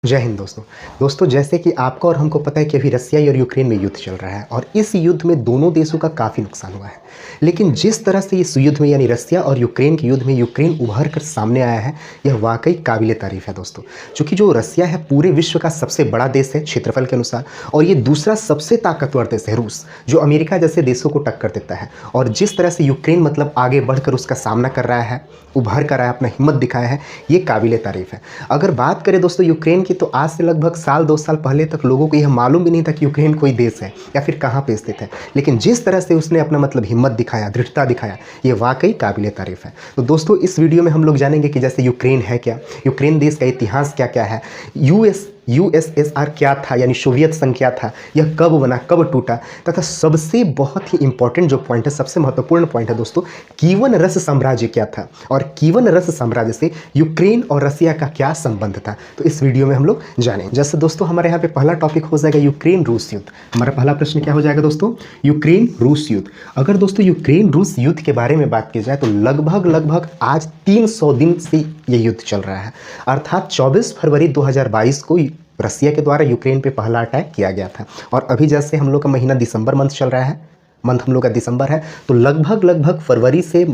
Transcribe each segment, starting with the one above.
जय हिंद दोस्तों जैसे कि आपको और हमको पता है कि अभी रसिया और यूक्रेन में युद्ध चल रहा है और इस युद्ध में दोनों देशों का काफ़ी नुकसान हुआ है। लेकिन जिस तरह से इस युद्ध में यानी रसिया और यूक्रेन के युद्ध में यूक्रेन उभर कर सामने आया है, यह वाकई काबिले तारीफ है दोस्तों। क्योंकि जो रसिया है पूरे विश्व का सबसे बड़ा देश है क्षेत्रफल के अनुसार, और ये दूसरा सबसे ताकतवर देश है रूस, जो अमेरिका जैसे देशों को टक्कर देता है। और जिस तरह से यूक्रेन मतलब आगे बढ़कर उसका सामना कर रहा है, उभर कर आया, अपना हिम्मत दिखाया है, ये काबिले तारीफ है। अगर बात करें दोस्तों यूक्रेन की, तो आज से लगभग साल 2 साल पहले तक लोगों को यह मालूम भी नहीं था कि यूक्रेन कोई देश है या फिर कहाँ पे स्थित है। लेकिन जिस तरह से उसने अपना मतलब हिम्मत दिखाया, दृढ़ता दिखाया, ये वाकई काबिले तारीफ है। तो दोस्तों इस वीडियो में हम लोग जानेंगे कि जैसे यूक्रेन है क्या, यूक्रेन देश का इतिहास क्या क्या है, यूएसएसआर क्या था यानी सोवियत संघ क्या था, यह कब बना, कब टूटा, तथा सबसे बहुत ही इंपॉर्टेंट जो पॉइंट है, सबसे महत्वपूर्ण पॉइंट है दोस्तों, कीवन रस साम्राज्य क्या था और कीवन रस साम्राज्य से यूक्रेन और रसिया का क्या संबंध था। तो इस वीडियो में हम लोग जानेंगे। जैसे दोस्तों हमारे यहाँ पे पहला टॉपिक हो जाएगा यूक्रेन रूस युद्ध। हमारा पहला प्रश्न क्या हो जाएगा दोस्तों, यूक्रेन रूस युद्ध। अगर दोस्तों यूक्रेन रूस युद्ध के बारे में बात की जाए तो लगभग आज 300 दिन से ये युद्ध चल रहा है। अर्थात 24 फरवरी 2022 को रसिया के द्वारा यूक्रेन पे पहला अटैक किया गया था। और अभी जैसे हम लोग का महीना दिसंबर मंथ चल रहा है, मंथ हम लोग का दिसंबर है, तो लगभग फरवरी से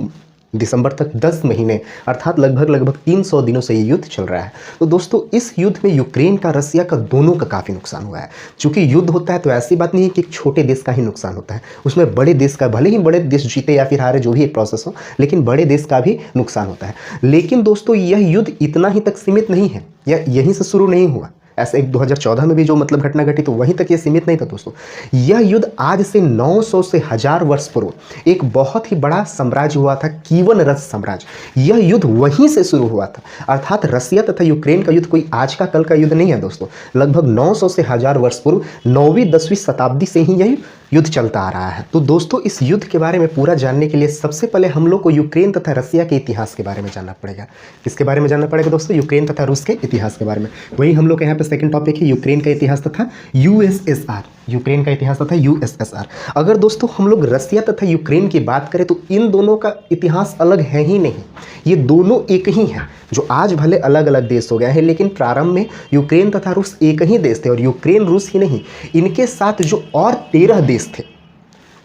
दिसंबर तक 10 महीने अर्थात लगभग 300 दिनों से ये युद्ध चल रहा है। तो दोस्तों इस युद्ध में यूक्रेन का, रसिया का, दोनों का काफ़ी नुकसान हुआ है। चूंकि युद्ध होता है तो ऐसी बात नहीं है कि एक छोटे देश का ही नुकसान होता है, उसमें बड़े देश का, भले ही बड़े देश जीते या फिर हारे, जो भी एक प्रोसेस हो, लेकिन बड़े देश का भी नुकसान होता है। लेकिन दोस्तों यह युद्ध इतना ही तक सीमित नहीं है, या यहीं से शुरू नहीं हुआ। ऐसे एक 2014 में भी जो मतलब घटना घटी तो वहीं तक ये सीमित नहीं था दोस्तों। यह युद्ध आज से 900 से 1000 वर्ष पूर्व एक बहुत ही बड़ा साम्राज्य हुआ था, कीवन रस साम्राज्य। यह युद्ध वहीं से शुरू हुआ था। अर्थात रसिया तथा यूक्रेन का युद्ध कोई आज का कल का युद्ध नहीं है दोस्तों। लगभग 900 से 1000 वर्ष पूर्व 9वीं 10वीं शताब्दी से ही यह युद्ध चलता आ रहा है। तो दोस्तों इस युद्ध के बारे में पूरा जानने के लिए सबसे पहले हम लोग को यूक्रेन तथा रसिया के इतिहास के बारे में जानना पड़ेगा। किसके बारे में जानना पड़ेगा दोस्तों, यूक्रेन तथा रूस के इतिहास के बारे में। वही हम लोग के यहाँ पे सेकंड टॉपिक है यूक्रेन का इतिहास तथा यूएसएसआर, यूक्रेन का इतिहास तथा यूएसएसआर। अगर दोस्तों हम लोग रसिया तथा यूक्रेन की बात करें तो इन दोनों का इतिहास अलग है ही नहीं, ये दोनों एक ही हैं। जो आज भले अलग अलग देश हो गए हैं, लेकिन प्रारंभ में यूक्रेन तथा रूस एक ही देश थे। और यूक्रेन रूस ही नहीं, इनके साथ जो और 13 देश थे,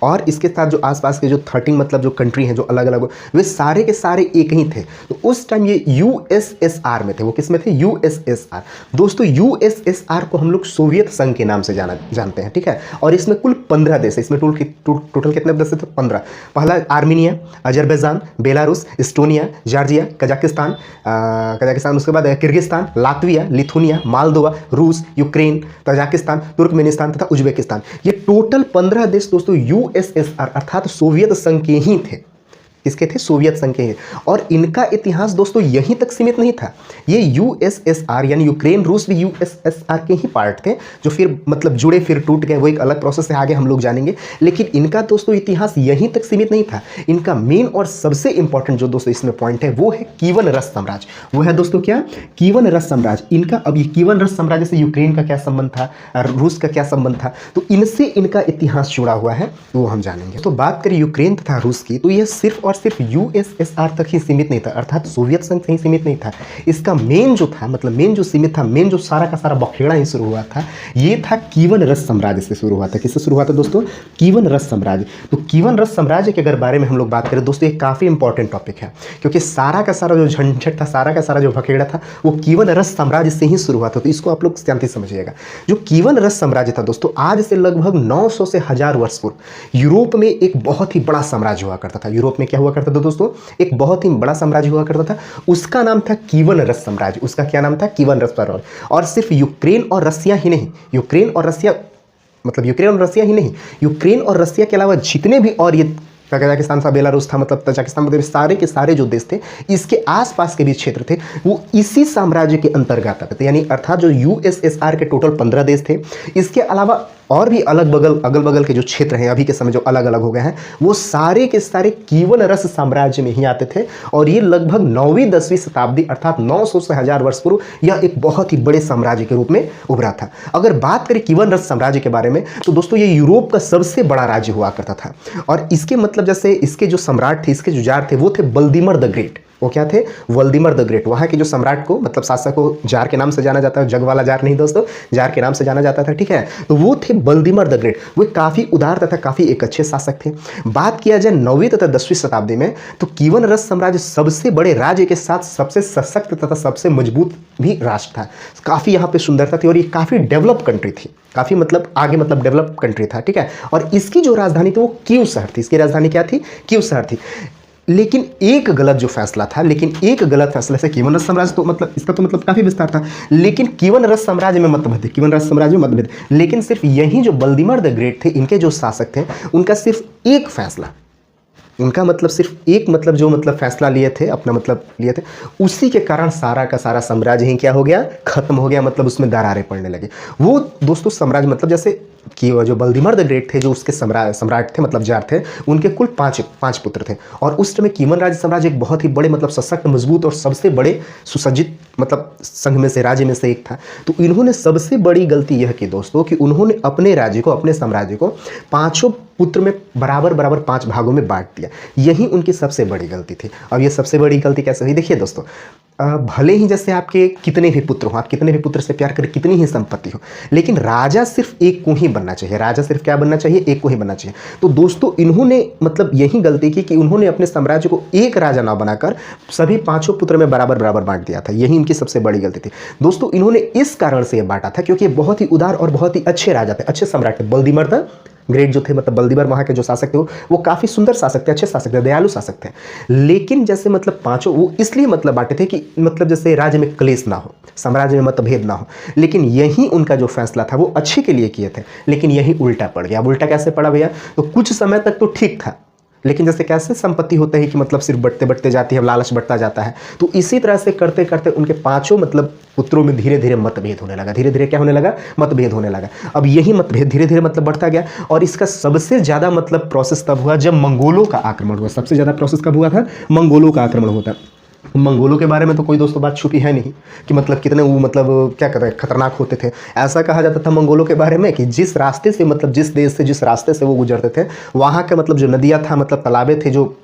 और इसके साथ जो आसपास के जो 13 मतलब जो कंट्री हैं जो अलग अलग, वे सारे के सारे एक ही थे। तो उस टाइम ये यूएसएसआर में थे। वो किस में थे, यूएसएसआर। दोस्तों यूएसएसआर को हम लोग सोवियत संघ के नाम से जानते हैं, ठीक है। और इसमें कुल 15 देश है। इसमें टोटल कितने देश थे, 15। पहला Armenia, Azerbaijan, Belarus, Estonia, Georgia, Kazakhstan, उसके बाद किर्गिस्तान, लातविया, लिथुनिया, मालदोवा, रूस, यूक्रेन, तजाकिस्तान, तुर्कमेनिस्तान तथा उज्बेकिस्तान। ये टोटल 15 देश दोस्तों यूएसएसआर अर्थात सोवियत संघ के ही थे। किसके थे, सोवियत संघ के। और इनका इतिहास दोस्तों यहीं तक सीमित नहीं था। ये यूएसएसआर यानी यूक्रेन रूस भी यूएसएसआर के ही पार्ट थे, जो फिर मतलब जुड़े फिर टूट गए, वो एक अलग प्रोसेस है, आगे हम लोग जानेंगे। लेकिन इनका दोस्तों इतिहास यहीं तक सीमित नहीं था। इनका मेन और सबसे इंपॉर्टेंट जो दोस्तों इसमें पॉइंट है वो है कीवन रस साम्राज्य। वो है दोस्तों क्या, कीवन रस साम्राज्य। इनका अब ये कीवन रस साम्राज्य से यूक्रेन का क्या संबंध था, रूस का क्या संबंध था, तो इनसे इनका इतिहास जुड़ा हुआ है, वो हम जानेंगे। तो बात करें यूक्रेन तथा रूस की, तो यह सिर्फ और सिर्फ यूएसएसआर तक ही सीमित नहीं था, अर्थात सोवियत संघ से ही सीमित नहीं था। इसका मेन जो था, मतलब मेन जो सीमित था, मेन जो सारा का सारा बखेड़ा ही शुरू हुआ था, ये था कीवन रस साम्राज्य से शुरू हुआ था। किससे शुरू हुआ था दोस्तों, कीवन रस साम्राज्य। तो कीवन रस साम्राज्य के अगर बारे में हम लोग बात करें दोस्तों, ये काफी इंपॉर्टेंट टॉपिक है, क्योंकि सारा का सारा जो झंझट था, सारा का सारा जो बखेड़ा था, वो कीवन रस साम्राज्य से ही शुरू हुआ था। तो इसको आप लोग शांति समझिएगा। जो कीवन रस साम्राज्य था दोस्तों, आज से लगभग 900 से 1000 वर्ष पूर्व यूरोप में एक बहुत ही बड़ा साम्राज्य हुआ करता था। यूरोप में क्या हुआ करता था दोस्तों, एक बहुत ही बड़ा साम्राज्य हुआ करता था। उसका नाम था कीवन रस साम्राज्य। उसका क्या नाम था, कीवन रस साम्राज्य। और सिर्फ यूक्रेन और रसिया ही नहीं, यूक्रेन और रसिया ही नहीं, यूक्रेन और रसिया के अलावा जितने भी और ये कजाकिस्तान था, बेलारूस था, मतलब तजाकिस्तान, मतलब सारे के सारे जो देश थे, इसके आसपास के भी क्षेत्र थे, वो इसी साम्राज्य के अंतर्गत आते थे। यानी अर्थात जो यूएसएसआर के टोटल 15 देश थे, इसके अलावा और भी अगल बगल के जो क्षेत्र हैं अभी के समय जो अलग अलग हो गए हैं, वो सारे के सारे कीवन रस साम्राज्य में ही आते थे। और ये लगभग 9वीं 10वीं शताब्दी अर्थात 900 से 1000 वर्ष पूर्व यह एक बहुत ही बड़े साम्राज्य के रूप में उभरा था। अगर बात करें कीवन रस साम्राज्य के बारे में, तो दोस्तों ये यूरोप का सबसे बड़ा राज्य हुआ करता था। और इसके मतलब जैसे इसके जो सम्राट थे, इसके जो जार थे, वो थे व्लादिमीर द ग्रेट। वो क्या थे? Vladimir the great. वहाँ के जो सम्राट को मतलब शासक को जार के नाम से जाना जाता है, जग वाला जार नहीं दोस्तों, जार के नाम से जाना जाता था, ठीक है। तो वो थे व्लादिमीर द ग्रेट। वो काफ़ी उदार तथा काफ़ी एक अच्छे शासक थे। बात किया जाए 9वीं तथा 10वीं शताब्दी में, तो कीवन रस साम्राज्य सबसे बड़े राज्य के साथ सबसे सशक्त तथा सबसे मजबूत भी राष्ट्र था। काफ़ी यहाँ पे सुंदरता थी और ये काफ़ी डेवलप कंट्री थी, काफ़ी मतलब आगे मतलब डेवलप कंट्री था, ठीक है। और इसकी जो राजधानी थी वो कीव शहर थी। इसकी राजधानी क्या थी? कीव शहर थी। लेकिन एक गलत जो फैसला था, लेकिन एक गलत फैसले से कीवन रस साम्राज्य तो मतलब इसका तो मतलब काफ़ी विस्तार था, लेकिन कीवन रस साम्राज्य में मतभेद थे, कीवन रस साम्राज्य में मतभेद। लेकिन सिर्फ यही जो व्लादिमीर द ग्रेट थे, इनके जो शासक थे, उनका सिर्फ एक फैसला, उनका मतलब सिर्फ एक मतलब जो मतलब फैसला लिए थे, अपना मतलब लिए थे, उसी के कारण सारा का सारा साम्राज्य ही क्या हो गया? खत्म हो गया। मतलब उसमें दरारें पड़ने लगी। वो दोस्तों साम्राज्य मतलब जैसे कि जो व्लादिमीर द ग्रेट थे, जो उसके सम्राट थे मतलब जार थे, उनके कुल पांच पुत्र थे। और उस समय कीवन राज्य साम्राज्य एक बहुत ही बड़े मतलब सशक्त, मजबूत और सबसे बड़े सुसज्जित मतलब संघ में से, राज्य में से एक था। तो इन्होंने सबसे बड़ी गलती यह की दोस्तों कि उन्होंने अपने राज्य को, अपने साम्राज्य को पांचों पुत्र में बराबर बराबर 5 भागों में बांट दिया। यही उनकी सबसे बड़ी गलती थी। अब ये सबसे बड़ी गलती कैसे हुई? देखिए दोस्तों, भले ही जैसे आपके कितने भी पुत्र हो, आप कितने भी पुत्र से प्यार करें, कितनी ही संपत्ति हो, लेकिन राजा सिर्फ एक को ही बनना चाहिए। राजा सिर्फ क्या बनना चाहिए? एक को ही बनना चाहिए। तो दोस्तों इन्होंने मतलब यही गलती की कि उन्होंने अपने साम्राज्य को एक राजा ना बनाकर सभी 5 पुत्र में बराबर बराबर बांट दिया था। यही इनकी सबसे बड़ी गलती थी दोस्तों। इन्होंने इस कारण से यह बांटा था क्योंकि ये बहुत ही उदार और बहुत ही अच्छे राजा थे, अच्छे सम्राट थे। व्लादिमीर द ग्रेट जो थे मतलब व्लादिमीर वहाँ के जो शासक थे वो काफ़ी सुंदर शासक थे, अच्छे शासक थे, दयालु शासक थे। लेकिन जैसे मतलब पांचों वो इसलिए मतलब बांटे थे कि मतलब जैसे राज्य में क्लेश ना हो, साम्राज्य में मतभेद ना हो। लेकिन यही उनका जो फैसला था वो अच्छे के लिए किए थे, लेकिन यही उल्टा पड़ गया। उल्टा कैसे पड़ा भैया? तो कुछ समय तक तो ठीक था, लेकिन जैसे कैसे संपत्ति होता है कि मतलब सिर्फ बढ़ते बढ़ते जाती है, लालच बढ़ता जाता है, तो इसी तरह से करते करते उनके 5 मतलब पुत्रों में धीरे धीरे मतभेद होने लगा। धीरे धीरे क्या होने लगा? मतभेद होने लगा। अब यही मतभेद धीरे धीरे मतलब बढ़ता गया और इसका सबसे ज़्यादा मतलब प्रोसेस तब हुआ जब मंगोलों का आक्रमण हुआ। सबसे ज़्यादा प्रोसेस कब हुआ था? मंगोलों का आक्रमण होता। मंगोलों के बारे में तो कोई दोस्तों बात छुपी है नहीं कि मतलब कितने वो मतलब क्या कहते हैं खतरनाक होते थे। ऐसा कहा जाता था मंगोलों के बारे में कि जिस रास्ते से मतलब जिस देश से जिस रास्ते से वो गुजरते थे, वहाँ के मतलब जो नदियाँ था मतलब तालाबे थे, जो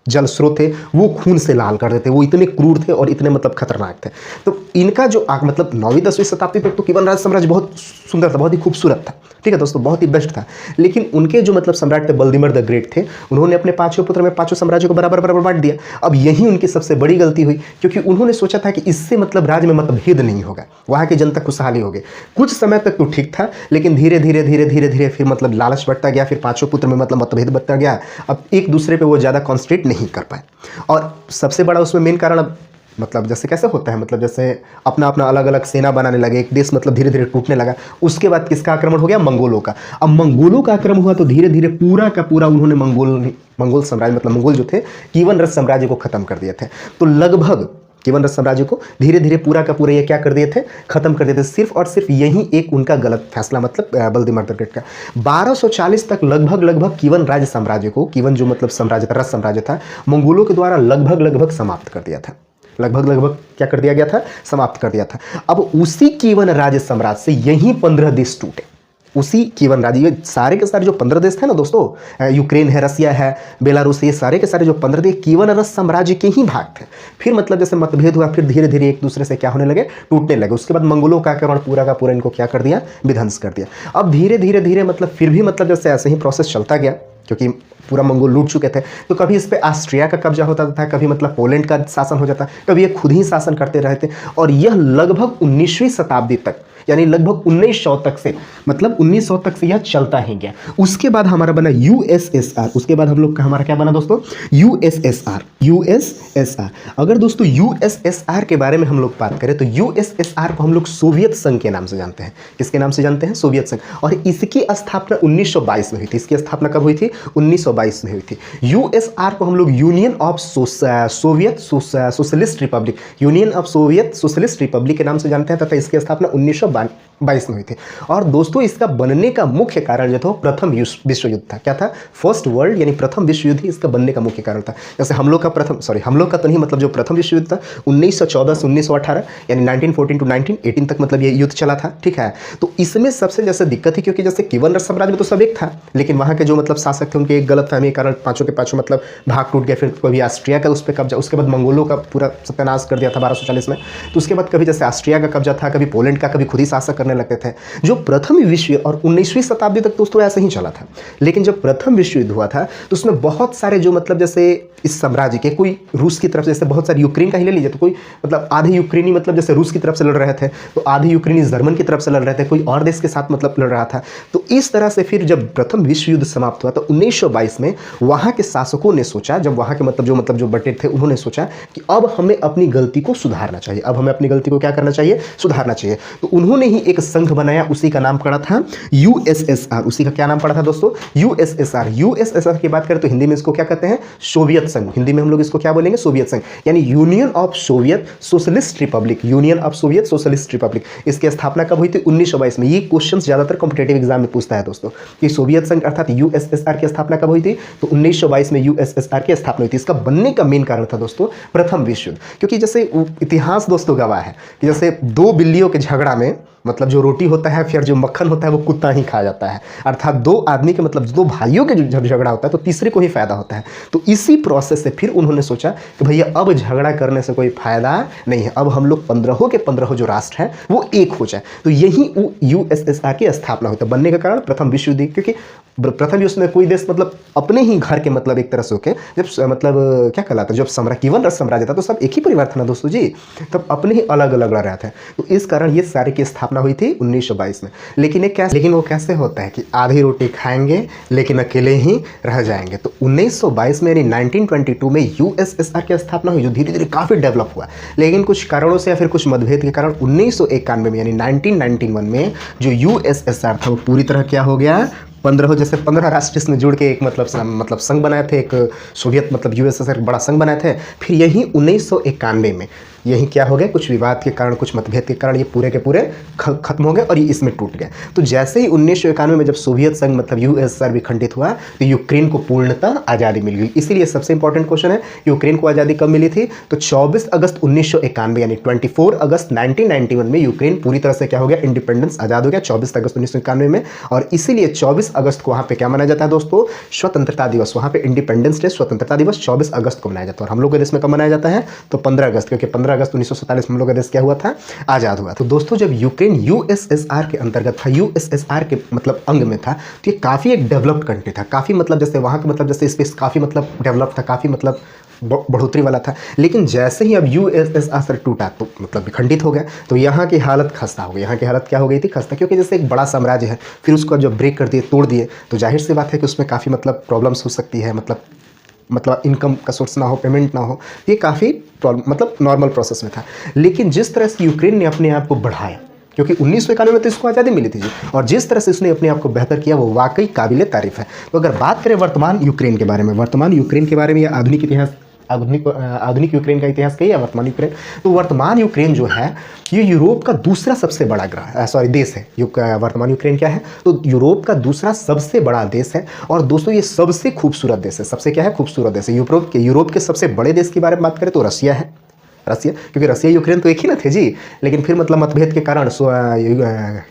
जल स्रोत थे, वो खून से लाल कर देते। वो इतने क्रूर थे और इतने मतलब खतरनाक थे। तो इनका जो मतलब 9वीं 10वीं शताब्दी तक तो कीवन राज्य साम्राज्य बहुत सुंदर था, बहुत ही खूबसूरत था, ठीक है दोस्तों, बहुत ही बेस्ट था। लेकिन उनके जो मतलब सम्राट थे व्लादिमीर द ग्रेट थे, उन्होंने अपने 5 पुत्र में 5 साम्राज्यों को बराबर बराबर बांट दिया। अब यही उनकी सबसे बड़ी गलती हुई क्योंकि उन्होंने सोचा था कि इससे मतलब राज्य में मतभेद नहीं होगा, वहाँ की जनता खुशहाली होगी। कुछ समय तक तो ठीक था, लेकिन धीरे धीरे धीरे धीरे धीरे फिर मतलब लालच बढ़ता गया, फिर 5 पुत्र में मतलब मतभेद बढ़ता गया। अब एक दूसरे पर वो ज़्यादा कॉन्सेंट्रेट नहीं कर पाए। और सबसे बड़ा उसमें मेन कारण अब मतलब जैसे कैसे होता है, मतलब जैसे अपना अपना अलग अलग सेना बनाने लगे, एक देश मतलब धीरे धीरे टूटने लगा। उसके बाद किसका आक्रमण हो गया? मंगोलों का। अब मंगोलों का आक्रमण हुआ तो धीरे धीरे पूरा का पूरा उन्होंने मंगोल साम्राज्य मतलब मंगोल जो थे कीवन रस साम्राज्य को खत्म कर दिए थे। तो लगभग कीवन रस साम्राज्य को धीरे धीरे पूरा का पूरा ये क्या कर दिए थे? खत्म कर दिए थे। सिर्फ और सिर्फ यही एक उनका गलत फैसला मतलब व्लादिमीर द ग्रेट का। 1240 तक लगभग कीवन राज्य साम्राज्य को, कीवन जो मतलब साम्राज्य था, रस साम्राज्य था, मंगोलों के द्वारा लगभग समाप्त कर दिया था। लगभग क्या कर दिया गया था? समाप्त कर दिया था। अब उसी कीवन राज्य साम्राज्य से यही 15 देश टूटे। उसी कीवन राज्य, ये सारे के सारे जो 15 देश थे ना दोस्तों, यूक्रेन है, रसिया है, बेलारूस, ये सारे के सारे जो 15 देश कीवन रस साम्राज्य के ही भाग थे। फिर मतलब जैसे मतभेद हुआ, फिर धीरे धीरे एक दूसरे से क्या होने लगे? टूटने लगे। उसके बाद मंगोलों का आक्रमण पूरा का पूरा इनको क्या कर दिया? विध्वंस कर दिया। अब धीरे धीरे मतलब फिर भी मतलब जैसे ऐसे ही प्रोसेस चलता गया क्योंकि पूरा मंगोल लूट चुके थे। तो कभी इस पे ऑस्ट्रिया का कब्जा होता था, कभी मतलब पोलैंड का शासन हो जाता, कभी ये खुद ही शासन करते रहे थे। और यह लगभग 19वीं शताब्दी तक, यानी लगभग 1900 तक से, मतलब 1900 तक से यह चलता ही गया। उसके बाद हमारा बना यूएसएसआर। उसके बाद हम लोग का हमारा क्या बना दोस्तों? यूएसएसआर। यूएसएसआर। अगर दोस्तों यूएसएसआर के बारे में हम लोग बात करें तो यूएसएसआर को हम लोग सोवियत संघ के नाम से जानते हैं। किसके नाम से जानते हैं? सोवियत संघ। और इसकी स्थापना 1922 में हुई थी। इसकी स्थापना कब हुई थी? 1922 में हुई थी। यूएसआर को हम लोग union of Soviet socialist Republic, union of Soviet socialist Republic के नाम से जानते हैं तथा इसकी स्थापना 1922 में हुई थी। और दोस्तों इसका बनने का मुख्य कारण जो था प्रथम विश्व युद्ध था। क्या था? फर्स्ट वर्ल्ड, यानी प्रथम विश्व युद्ध ही इसका बनने का मुख्य कारण था। जैसे हम लोग का तो नहीं, मतलब जो प्रथम विश्व युद्ध था 1914 से 1918, यानी 1914 to 1918 तक मतलब ये युद्ध चला था, ठीक है। तो इसमें सबसे जैसे दिक्कत थी क्योंकि जैसे कीवन रस साम्राज्य में तो सब एक था, लेकिन वहाँ के जो मतलब शासक थे उनके एक गलत गलतफहमी के कारण पांचों के पांचों मतलब भाग टूट गया। फिर कभी ऑस्ट्रिया का उस पर कब्जा, उसके बाद मंगोलों का पूरा सत्यानाश कर दिया था 1240 में। तो उसके बाद कभी जैसे ऑस्ट्रिया का कब्जा था, कभी पोलैंड का, कभी खुद ही शासक करने लगते थे। जो प्रथम विश्व और 19वीं शताब्दी तक दोस्तों ऐसे ही चला था। लेकिन जब प्रथम विश्व युद्ध हुआ था तो उसमें बहुत सारे जो मतलब जैसे इस साम्राज्य के कोई रूस की तरफ से, जैसे बहुत सारे यूक्रेन का ही ले लीजिए, तो कोई मतलब आधे यूक्रेनी मतलब जैसे रूस की तरफ से लड़ रहे थे, तो आधे यूक्रेनी जर्मन की तरफ से लड़ रहे थे, कोई और देश के साथ मतलब लड़ रहा था। तो इस तरह से फिर जब प्रथम विश्व युद्ध समाप्त हुआ तो 1922 में वहाँ के शासकों ने सोचा, जब वहाँ के मतलब जो बटे थे उन्होंने सोचा कि अब हमें अपनी गलती को सुधारना चाहिए, अब हमें अपनी गलती को क्या करना चाहिए, सुधारना चाहिए। तो उन्होंने ही एक संघ बनाया, उसी का नाम पड़ा था यूएसएसआर। उसी का क्या नाम पड़ा था दोस्तों, यूएसएसआर। यूएसएसआर की बात करें तो हिंदी में इसको क्या कहते हैं, सोवियत संघ। हिंदी में हम लोग इसको क्या बोलेंगे, सोवियत संघ, यानी union of Soviet socialist Republic, union of Soviet socialist Republic. इसकी स्थापना कब हुई थी, 1922 में। ये क्वेश्चन ज्यादातर कॉम्पिटेटिव एग्जाम में पूछता है दोस्तों कि सोवियत संघ अर्थात यूएसएसआर की स्थापना कब हुई थी, तो 1922 में यूएसएसआर की स्थापना हुई थी। इसका बनने का मेन कारण था दोस्तों प्रथम विश्व युद्ध, क्योंकि जैसे इतिहास दोस्तों गवाह है कि जैसे दो बिल्लियों के झगड़ा में मतलब जो रोटी होता है फिर जो मक्खन होता है वो कुत्ता ही खा जाता है। अर्थात दो आदमी के मतलब दो भाइयों के जब झगड़ा होता है तो तीसरे को ही फायदा होता है। तो इसी प्रोसेस से फिर उन्होंने सोचा कि भैया अब झगड़ा करने से कोई फायदा नहीं है, अब हम लोग 15 के 15 जो राष्ट्र हैं वो एक हो जाए। तो यही यूएसएसआर की स्थापना हुई। बनने का कारण प्रथम विश्व युद्ध, क्योंकि प्रथम विश्व में कोई देश मतलब अपने ही घर के मतलब एक तरह से होके जब मतलब क्या कहलाता है, जब कीवन रस साम्राज्य था तो सब एक ही परिवार था ना दोस्तों जी, तब अपने ही अलग अलग लड़ रहे थे। तो इस कारण ये सारे की स्थापना हुई थी 1922 में। लेकिन वो कैसे होता है कि आधी रोटी खाएंगे लेकिन अकेले ही रह जाएंगे। तो 1922 में यानी 1922 में यूएसएसआर की स्थापना हुई, जो धीरे धीरे काफ़ी डेवलप हुआ। लेकिन कुछ कारणों से या फिर कुछ मतभेद के कारण 1991 में यानी 1991 में जो यूएसएसआर था वो पूरी तरह क्या हो गया, 15 राष्ट्र इसमें जुड़ के एक मतलब संघ बनाए थे, एक सोवियत मतलब यूएसएसआर बड़ा संघ बनाए थे। फिर यही 1991 में यही क्या हो गया, कुछ विवाद के कारण, कुछ मतभेद के कारण ये पूरे के पूरे खत्म हो गए और ये इसमें टूट गए। तो जैसे ही 1991 में जब सोवियत संघ मतलब यूएसएसआर विखंडित हुआ तो यूक्रेन को पूर्णतः आज़ादी मिल गई। इसीलिए सबसे इंपॉर्टेंट क्वेश्चन है, यूक्रेन को आज़ादी कब मिली थी, तो 24 अगस्त 1991 यानी 24 अगस्त 1991 में यूक्रेन पूरी तरह से क्या हो गया, इंडिपेंडेंस, आज़ाद हो गया 24 अगस्त 1991 में। और इसीलिए 24 अगस्त को वहाँ पे क्या मनाया जाता है दोस्तों, स्वतंत्रता दिवस। वहाँ पे इंडिपेंडेंस डे, स्वतंत्रता दिवस 24 अगस्त को मनाया जाता है। और हम लोग के देश में कब मनाया जाता है, तो 15 अगस्त, क्योंकि 15 अगस्त 1947 में हम लोग का देश क्या हुआ था, आज़ाद हुआ। तो दोस्तों जब यूक्रेन यूएसएसआर के अंतर्गत था, यूएसएसआर के मतलब अंग में था, तो ये काफ़ी एक डेवलप्ड कंट्री था, काफ़ी मतलब जैसे वहाँ का मतलब जैसे स्पेस काफ़ी मतलब डेवलप था, काफ़ी मतलब बढ़ोतरी वाला था। लेकिन जैसे ही अब यूएसएसआर टूटा तो मतलब विखंडित हो गया, तो यहाँ की हालत खस्ता हो गई। यहाँ की हालत क्या हो गई थी, खस्ता, क्योंकि जैसे एक बड़ा साम्राज्य है फिर उसको जब ब्रेक कर दिए, तोड़ दिए, तो जाहिर सी बात है कि उसमें काफ़ी मतलब प्रॉब्लम्स हो सकती है, मतलब इनकम का सोर्स ना हो, पेमेंट ना हो, ये काफ़ी मतलब नॉर्मल प्रोसेस में था। लेकिन जिस तरह से यूक्रेन ने अपने आप को बढ़ाया, क्योंकि 1991 में तो इसको आज़ादी मिली थी जी, और जिस तरह से इसने अपने आप को बेहतर किया वो वाकई काबिल तारीफ है। तो अगर बात करें वर्तमान यूक्रेन के बारे में या आधुनिक यूक्रेन का इतिहास कहिए या वर्तमान यूक्रेन, तो वर्तमान यूक्रेन जो है ये यूरोप का दूसरा सबसे बड़ा देश है। वर्तमान यूक्रेन क्या है, तो यूरोप का दूसरा सबसे बड़ा देश है। और दोस्तों ये सबसे खूबसूरत देश है, सबसे क्या है, खूबसूरत देश है। यूरोप के सबसे बड़े देश के बारे में बात करें तो रसिया है। क्योंकि रसिया यूक्रेन तो एक ही ना थे जी, लेकिन फिर मतलब मतभेद के कारण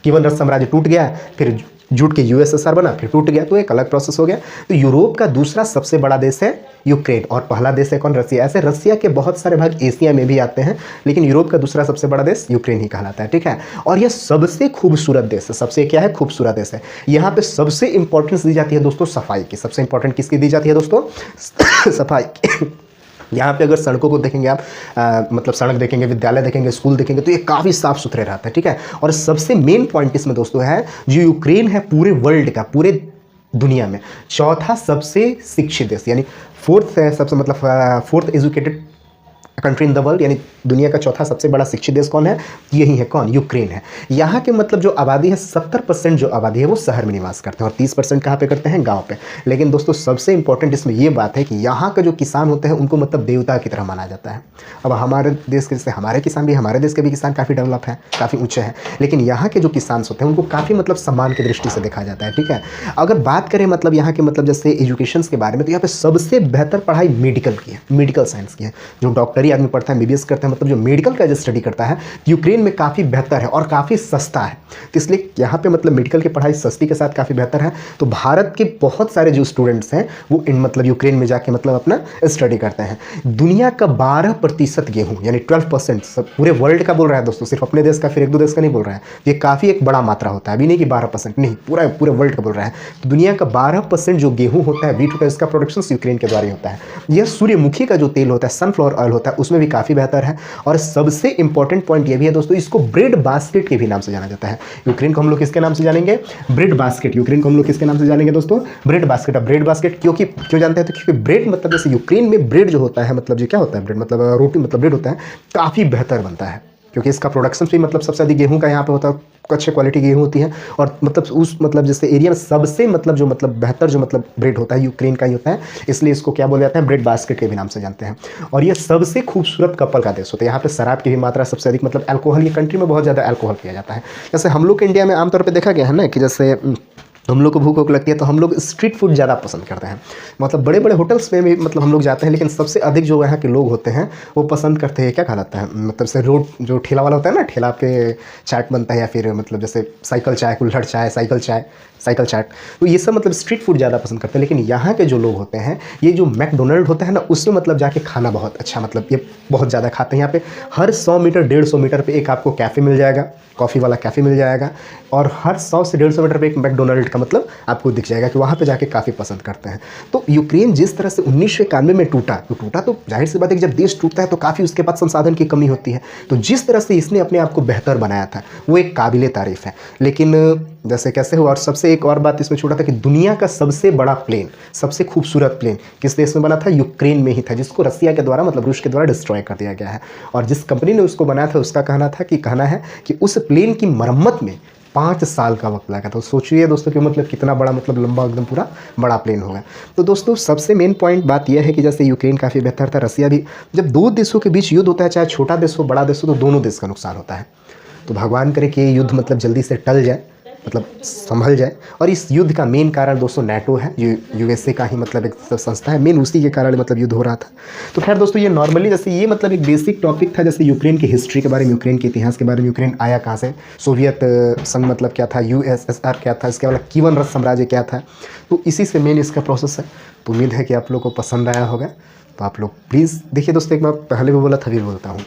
कीवन रस साम्राज्य टूट गया, फिर जुट के यूएसएसआर बना, फिर टूट गया, तो एक अलग प्रोसेस हो गया। तो यूरोप का दूसरा सबसे बड़ा देश है यूक्रेन, और पहला देश है कौन, रसिया। ऐसे रसिया के बहुत सारे भाग एशिया में भी आते हैं, लेकिन यूरोप का दूसरा सबसे बड़ा देश यूक्रेन ही कहलाता है, ठीक है। और यह सबसे खूबसूरत देश है, सबसे क्या है, खूबसूरत देश है। यहाँ पे सबसे इंपॉर्टेंस दी जाती है दोस्तों सफाई की। सबसे इंपॉर्टेंट किसकी दी जाती है दोस्तों, सफाई की। यहाँ पे अगर सड़कों को देखेंगे आप, मतलब सड़क देखेंगे, विद्यालय देखेंगे, स्कूल देखेंगे, तो ये काफ़ी साफ सुथरे रहता है, ठीक है। और सबसे मेन पॉइंट इसमें दोस्तों है, जो यूक्रेन है पूरे वर्ल्ड का, पूरे दुनिया में चौथा सबसे शिक्षित देश, यानी fourth educated country in the world, यानी दुनिया का चौथा सबसे बड़ा शिक्षित देश कौन है, यही है, कौन, यूक्रेन है। यहाँ के मतलब जो आबादी है 70% जो आबादी है वो शहर में निवास करते हैं और 30% कहाँ पे करते हैं, गांव पे। लेकिन दोस्तों सबसे इंपॉर्टेंट इसमें ये बात है कि यहाँ का जो किसान होते हैं उनको मतलब देवता की तरह माना जाता है। अब हमारे देश के जैसे हमारे देश के भी किसान काफ़ी डेवलप हैं, काफ़ी ऊँचे हैं, लेकिन यहाँ के जो किसान होते हैं उनको काफ़ी मतलब सम्मान की दृष्टि से देखा जाता है, ठीक है। अगर बात करें मतलब यहाँ के मतलब जैसे एजुकेशन के बारे में, तो यहाँ पे सबसे बेहतर पढ़ाई मेडिकल की है, मेडिकल साइंस की है। जो डॉक्टर डॉक्टरी आदमी पढ़ता है, एमबीबीएस करता है, मतलब जो मेडिकल का जो स्टडी करता है यूक्रेन में काफ़ी बेहतर है और काफ़ी सस्ता है। तो इसलिए यहाँ पे मतलब मेडिकल की पढ़ाई सस्ती के साथ काफ़ी बेहतर है। तो भारत के बहुत सारे जो स्टूडेंट्स हैं वो इन मतलब यूक्रेन में जाके मतलब अपना स्टडी करते हैं। दुनिया का 12% गेहूँ यानी 12% सब पूरे वर्ल्ड का बोल रहा है दोस्तों, सिर्फ अपने देश का फिर एक दो देश का नहीं बोल रहा है। ये काफ़ी एक बड़ा मात्रा होता है, अभी नहीं कि 12% नहीं, पूरे वर्ल्ड का बोल रहा है। तो दुनिया का 12% जो गेहूँ होता है, व्हीट होता है, इसका प्रोडक्शन यूक्रेन के द्वारा ही होता है। यह सूर्यमुखी का जो तेल होता है, सनफ्लावर ऑयल होता है, उसमें भी काफ़ी बेहतर है। और सबसे इंपॉर्टेंट पॉइंट ये भी है दोस्तों, इसको ब्रेड बास्केट के भी नाम से जाना जाता है। यूक्रेन को हम लोग किसके नाम से जानेंगे? Bread basket. यूक्रेन को हम लोग किसके नाम से जानेंगे दोस्तों? Bread basket. अब ब्रेड बास्केट क्यों जानते हैं? तो क्योंकि ब्रेड मतलब जैसे यूक्रेन में ब्रेड जो होता है, मतलब जो क्या होता है ब्रेड मतलब रोटी मतलब ब्रेड होता है, काफ़ी बेहतर बनता है क्योंकि इसका प्रोडक्शन भी मतलब सबसे अधिक गेहूं का यहाँ पे होता है, अच्छे क्वालिटी गेहूं होती है। और मतलब उस मतलब जैसे एरिया में सबसे मतलब जो मतलब बेहतर जो मतलब ब्रेड होता है यूक्रेन का ही होता है, इसलिए इसको क्या बोले जाते हैं? ब्रेड बास्केट के भी नाम से जानते हैं। और ये सबसे खूबसूरत कपल का देश होता है। यहाँ पे शराब की भी मात्रा सबसे अधिक, मतलब अल्कोहल, ये कंट्री में बहुत ज़्यादा अल्कोहल पिया जाता है। जैसे हम लोग के इंडिया में आमतौर पर देखा गया है ना कि जैसे हम लोग को भूख वूख लगती है तो हम लोग स्ट्रीट फूड ज़्यादा पसंद करते हैं। मतलब बड़े बड़े होटल्स में भी मतलब हम लोग जाते हैं, लेकिन सबसे अधिक जो यहाँ के लोग होते हैं वो पसंद करते हैं क्या कहलाता है, मतलब से रोड जो ठेला वाला होता है ना, ठेला पे चाट बनता है या फिर मतलब जैसे साइकिल चाय, कुल्हड़ चाय, साइकिल चाट, तो ये सब मतलब स्ट्रीट फूड ज़्यादा पसंद करते हैं। लेकिन यहाँ के जो लोग होते हैं ये जो मैकडोनल्ड होता है ना, उसमें मतलब जाके खाना बहुत अच्छा, मतलब ये बहुत ज़्यादा खाते हैं। यहाँ पे हर 100 मीटर 150 मीटर पे एक आपको कैफ़े मिल जाएगा, कॉफ़ी वाला कैफ़े मिल जाएगा। और हर 100 से 150 मीटर पे एक मैकडोनल्ड का मतलब आपको दिख जाएगा कि वहाँ पे जाके काफ़ी पसंद करते हैं। तो यूक्रेन जिस तरह से 1991 में टूटा तो जाहिर सी बात है कि जब देश टूटता है तो काफ़ी उसके पास संसाधन की कमी होती है। तो जिस तरह से इसने अपने आप को बेहतर बनाया था वो एक काबिले तारीफ़ है। लेकिन जैसे कैसे हुआ, और सबसे एक और बात इसमें छोटा था कि दुनिया का सबसे बड़ा प्लेन, सबसे खूबसूरत प्लेन किस देश में बना था? यूक्रेन में ही था, जिसको रसिया के द्वारा मतलब रूस के द्वारा डिस्ट्रॉय कर दिया गया है। और जिस कंपनी ने उसको बनाया था उसका कहना है कि उस प्लेन की मरम्मत में 5 साल का वक्त लगा। तो सोचिए दोस्तों कि मतलब कितना बड़ा, मतलब लंबा एकदम पूरा बड़ा प्लेन होगा। तो दोस्तों सबसे मेन पॉइंट बात यह है कि जैसे यूक्रेन काफ़ी बेहतर था, रसिया भी। जब दो देशों के बीच युद्ध होता है, चाहे छोटा देश हो बड़ा देश हो, तो दोनों देश का नुकसान होता है। तो भगवान करे कि ये युद्ध मतलब जल्दी से टल जाए, मतलब संभल जाए। और इस युद्ध का मेन कारण दोस्तों नाटो है, यूएसए का ही मतलब एक संस्था है, मेन उसी के कारण मतलब युद्ध हो रहा था। तो खैर दोस्तों ये नॉर्मली जैसे ये मतलब एक बेसिक टॉपिक था, जैसे यूक्रेन की हिस्ट्री के बारे में, यूक्रेन के इतिहास के बारे में, यूक्रेन आया कहाँ से, सोवियत संघ मतलब क्या था, यूएसएसआर क्या था, इसके बाद कीवन रस साम्राज्य क्या था। तो इसी से मेन इसका प्रोसेस है। तो उम्मीद है कि आप लोग को पसंद आया होगा। तो आप लोग प्लीज़ देखिए दोस्तों, एक मैं पहले भी बोला था, अभी बोलता हूँ,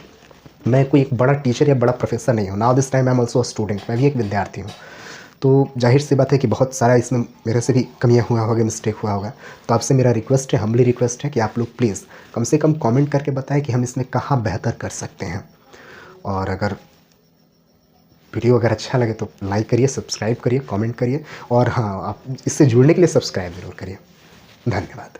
मैं कोई एक बड़ा टीचर या बड़ा प्रोफेसर नहीं हूँ। Now this time I am also a student, मैं भी एक विद्यार्थी हूँ। तो जाहिर सी बात है कि बहुत सारा इसमें मेरे से भी कमियां हुआ होगा, मिस्टेक हुआ होगा। तो आपसे मेरा रिक्वेस्ट है, हम्बली रिक्वेस्ट है कि आप लोग प्लीज़ कम से कम कमेंट करके बताएं कि हम इसमें कहाँ बेहतर कर सकते हैं। और अगर वीडियो अगर अच्छा लगे तो लाइक करिए, सब्सक्राइब करिए, कमेंट करिए। और हाँ, आप इससे जुड़ने के लिए सब्सक्राइब ज़रूर करिए। धन्यवाद।